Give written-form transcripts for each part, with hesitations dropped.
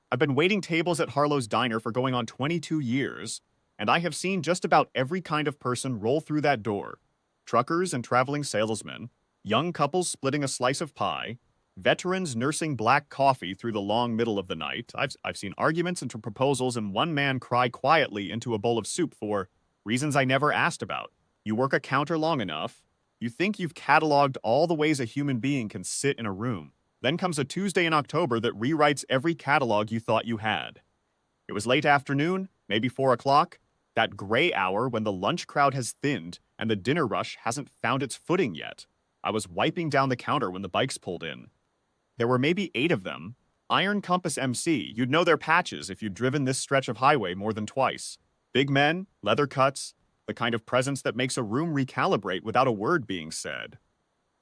I've been waiting tables at Harlow's Diner for going on 22 years, and I have seen just about every kind of person roll through that door. Truckers and traveling salesmen, young couples splitting a slice of pie, veterans nursing black coffee through the long middle of the night. I've seen arguments into proposals and one man cry quietly into a bowl of soup for reasons I never asked about. You work a counter long enough, you think you've cataloged all the ways a human being can sit in a room. Then comes a Tuesday in October that rewrites every catalog you thought you had. It was late afternoon, maybe 4 o'clock, that gray hour when the lunch crowd has thinned and the dinner rush hasn't found its footing yet. I was wiping down the counter when the bikes pulled in. There were maybe 8 of them. Iron Compass MC, you'd know their patches if you'd driven this stretch of highway more than twice. Big men, leather cuts, the kind of presence that makes a room recalibrate without a word being said.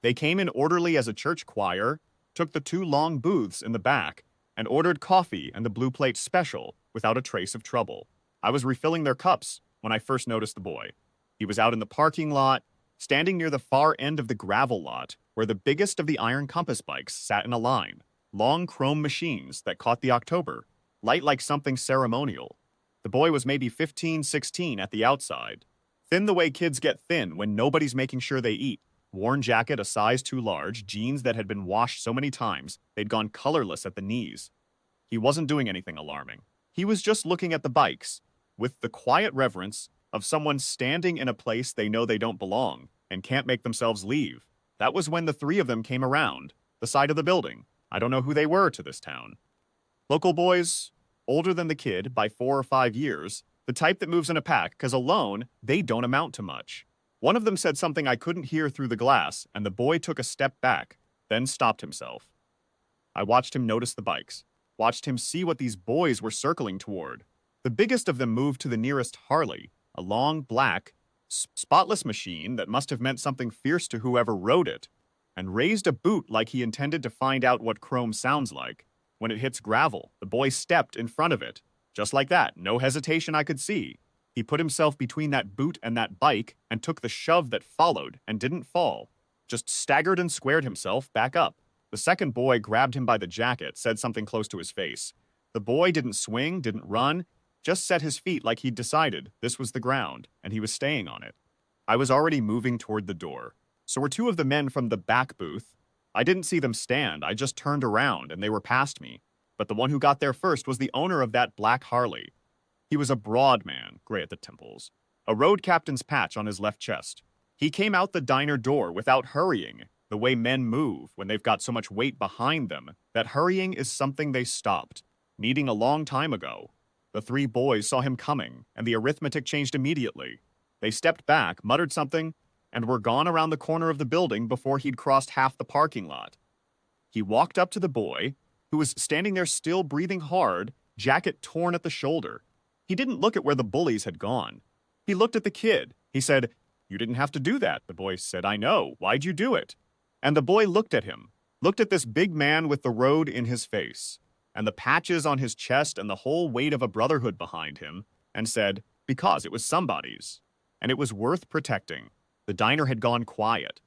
They came in orderly as a church choir, took the 2 long booths in the back, and ordered coffee and the blue plate special without a trace of trouble. I was refilling their cups when I first noticed the boy. He was out in the parking lot, standing near the far end of the gravel lot, where the biggest of the Iron Compass bikes sat in a line. Long chrome machines that caught the October, light like something ceremonial. The boy was maybe 15, 16 at the outside. Thin the way kids get thin when nobody's making sure they eat. Worn jacket a size too large, jeans that had been washed so many times, they'd gone colorless at the knees. He wasn't doing anything alarming. He was just looking at the bikes, with the quiet reverence of someone standing in a place they know they don't belong and can't make themselves leave. That was when the 3 of them came around, the side of the building. I don't know who they were to this town. Local boys, older than the kid by 4 or 5 years, the type that moves in a pack, because alone, they don't amount to much. One of them said something I couldn't hear through the glass, and the boy took a step back, then stopped himself. I watched him notice the bikes, watched him see what these boys were circling toward. The biggest of them moved to the nearest Harley, a long, black, spotless machine that must have meant something fierce to whoever rode it, and raised a boot like he intended to find out what chrome sounds like. When it hits gravel, the boy stepped in front of it. Just like that, no hesitation I could see. He put himself between that boot and that bike and took the shove that followed and didn't fall. Just staggered and squared himself back up. The second boy grabbed him by the jacket, said something close to his face. The boy didn't swing, didn't run, just set his feet like he'd decided this was the ground, and he was staying on it. I was already moving toward the door. So were 2 of the men from the back booth. I didn't see them stand, I just turned around and they were past me. But the one who got there first was the owner of that black Harley. He was a broad man, gray at the temples, a road captain's patch on his left chest. He came out the diner door without hurrying, the way men move when they've got so much weight behind them that hurrying is something they stopped, needing a long time ago. The 3 boys saw him coming, and the arithmetic changed immediately. They stepped back, muttered something, and were gone around the corner of the building before he'd crossed half the parking lot. He walked up to the boy, who was standing there still breathing hard, jacket torn at the shoulder. He didn't look at where the bullies had gone. He looked at the kid. He said, "You didn't have to do that." The boy said, "I know. Why'd you do it?" And the boy looked at him, looked at this big man with the road in his face, and the patches on his chest and the whole weight of a brotherhood behind him, and said, "Because it was somebody's. And it was worth protecting." The diner had gone quiet.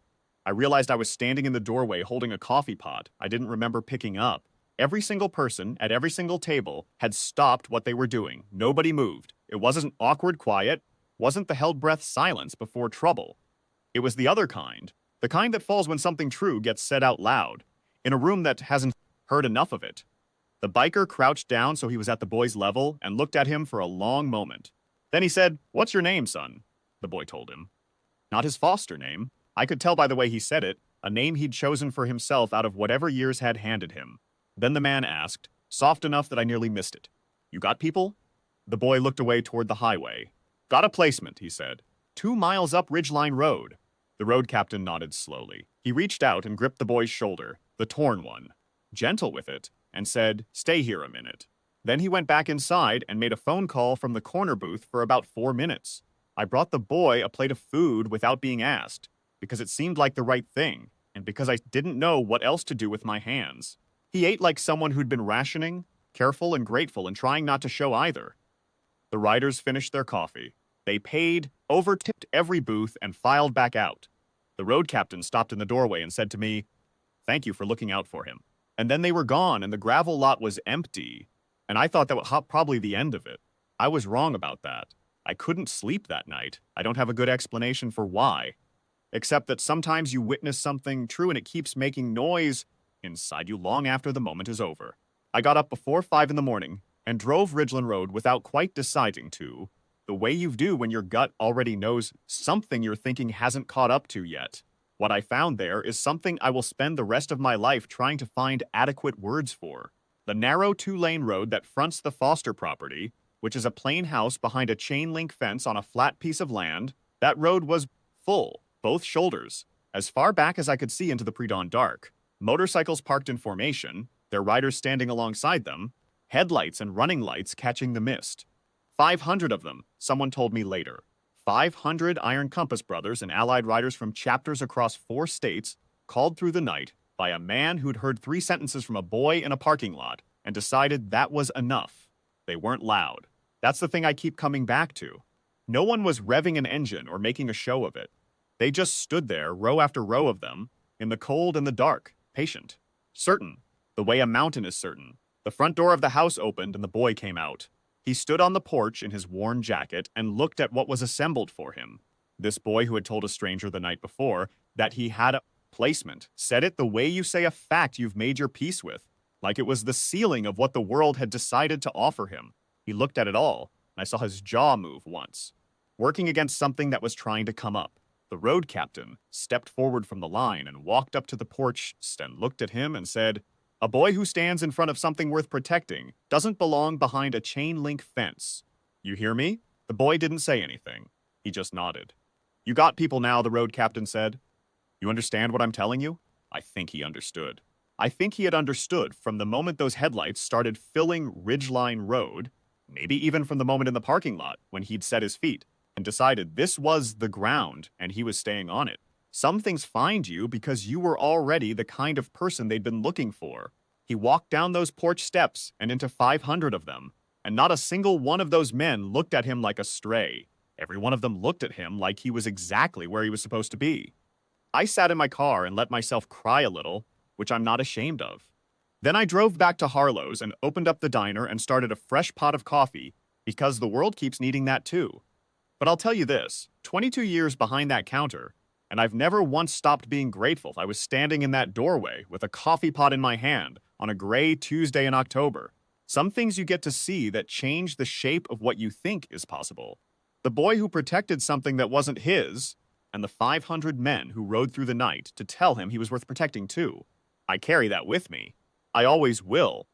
I realized I was standing in the doorway holding a coffee pot I didn't remember picking up. Every single person at every single table had stopped what they were doing. Nobody moved. It wasn't awkward quiet, wasn't the held breath silence before trouble. It was the other kind, the kind that falls when something true gets said out loud, in a room that hasn't heard enough of it. The biker crouched down so he was at the boy's level and looked at him for a long moment. Then he said, "What's your name, son?" The boy told him. Not his foster name. I could tell by the way he said it, a name he'd chosen for himself out of whatever years had handed him. Then the man asked, soft enough that I nearly missed it, "You got people?" The boy looked away toward the highway. "Got a placement," he said. 2 miles up Ridgeline Road. The road captain nodded slowly. He reached out and gripped the boy's shoulder, the torn one, gentle with it, and said, "Stay here a minute." Then he went back inside and made a phone call from the corner booth for about 4 minutes. I brought the boy a plate of food without being asked, because it seemed like the right thing, and because I didn't know what else to do with my hands. He ate like someone who'd been rationing, careful and grateful and trying not to show either. The riders finished their coffee. They paid, over-tipped every booth, and filed back out. The road captain stopped in the doorway and said to me, "Thank you for looking out for him." And then they were gone, and the gravel lot was empty. and I thought that was probably the end of it. I was wrong about that. I couldn't sleep that night. I don't have a good explanation for why, except that sometimes you witness something true and it keeps making noise inside you long after the moment is over. I got up before 5 in the morning and drove Ridgeland Road without quite deciding to, the way you do when your gut already knows something you're thinking hasn't caught up to yet. What I found there is something I will spend the rest of my life trying to find adequate words for. The narrow two-lane road that fronts the Foster property, which is a plain house behind a chain-link fence on a flat piece of land, that road was full, both shoulders, as far back as I could see into the pre-dawn dark. Motorcycles parked in formation, their riders standing alongside them, headlights and running lights catching the mist. 500 of them, someone told me later. 500 Iron Compass brothers and allied riders from chapters across 4 states, called through the night by a man who'd heard 3 sentences from a boy in a parking lot and decided that was enough. They weren't loud. That's the thing I keep coming back to. No one was revving an engine or making a show of it. They just stood there, row after row of them, in the cold and the dark, patient, certain, the way a mountain is certain. The front door of the house opened and the boy came out. He stood on the porch in his worn jacket and looked at what was assembled for him. This boy who had told a stranger the night before that he had a placement said it the way you say a fact you've made your peace with, like it was the ceiling of what the world had decided to offer him. He looked at it all, and I saw his jaw move once, working against something that was trying to come up. The road captain stepped forward from the line and walked up to the porch and looked at him and said, "A boy who stands in front of something worth protecting doesn't belong behind a chain-link fence. You hear me?" The boy didn't say anything. He just nodded. "You got people now," the road captain said. "You understand what I'm telling you?" I think he understood. I think he had understood from the moment those headlights started filling Ridgeline Road, maybe even from the moment in the parking lot when he'd set his feet and decided this was the ground and he was staying on it. Some things find you because you were already the kind of person they'd been looking for. He walked down those porch steps and into 500 of them, and not a single one of those men looked at him like a stray. Every one of them looked at him like he was exactly where he was supposed to be. I sat in my car and let myself cry a little, which I'm not ashamed of. Then I drove back to Harlow's and opened up the diner and started a fresh pot of coffee, because the world keeps needing that too. But I'll tell you this, 22 years behind that counter, and I've never once stopped being grateful I was standing in that doorway with a coffee pot in my hand on a gray Tuesday in October. Some things you get to see that change the shape of what you think is possible. The boy who protected something that wasn't his, and the 500 men who rode through the night to tell him he was worth protecting too. I carry that with me. I always will,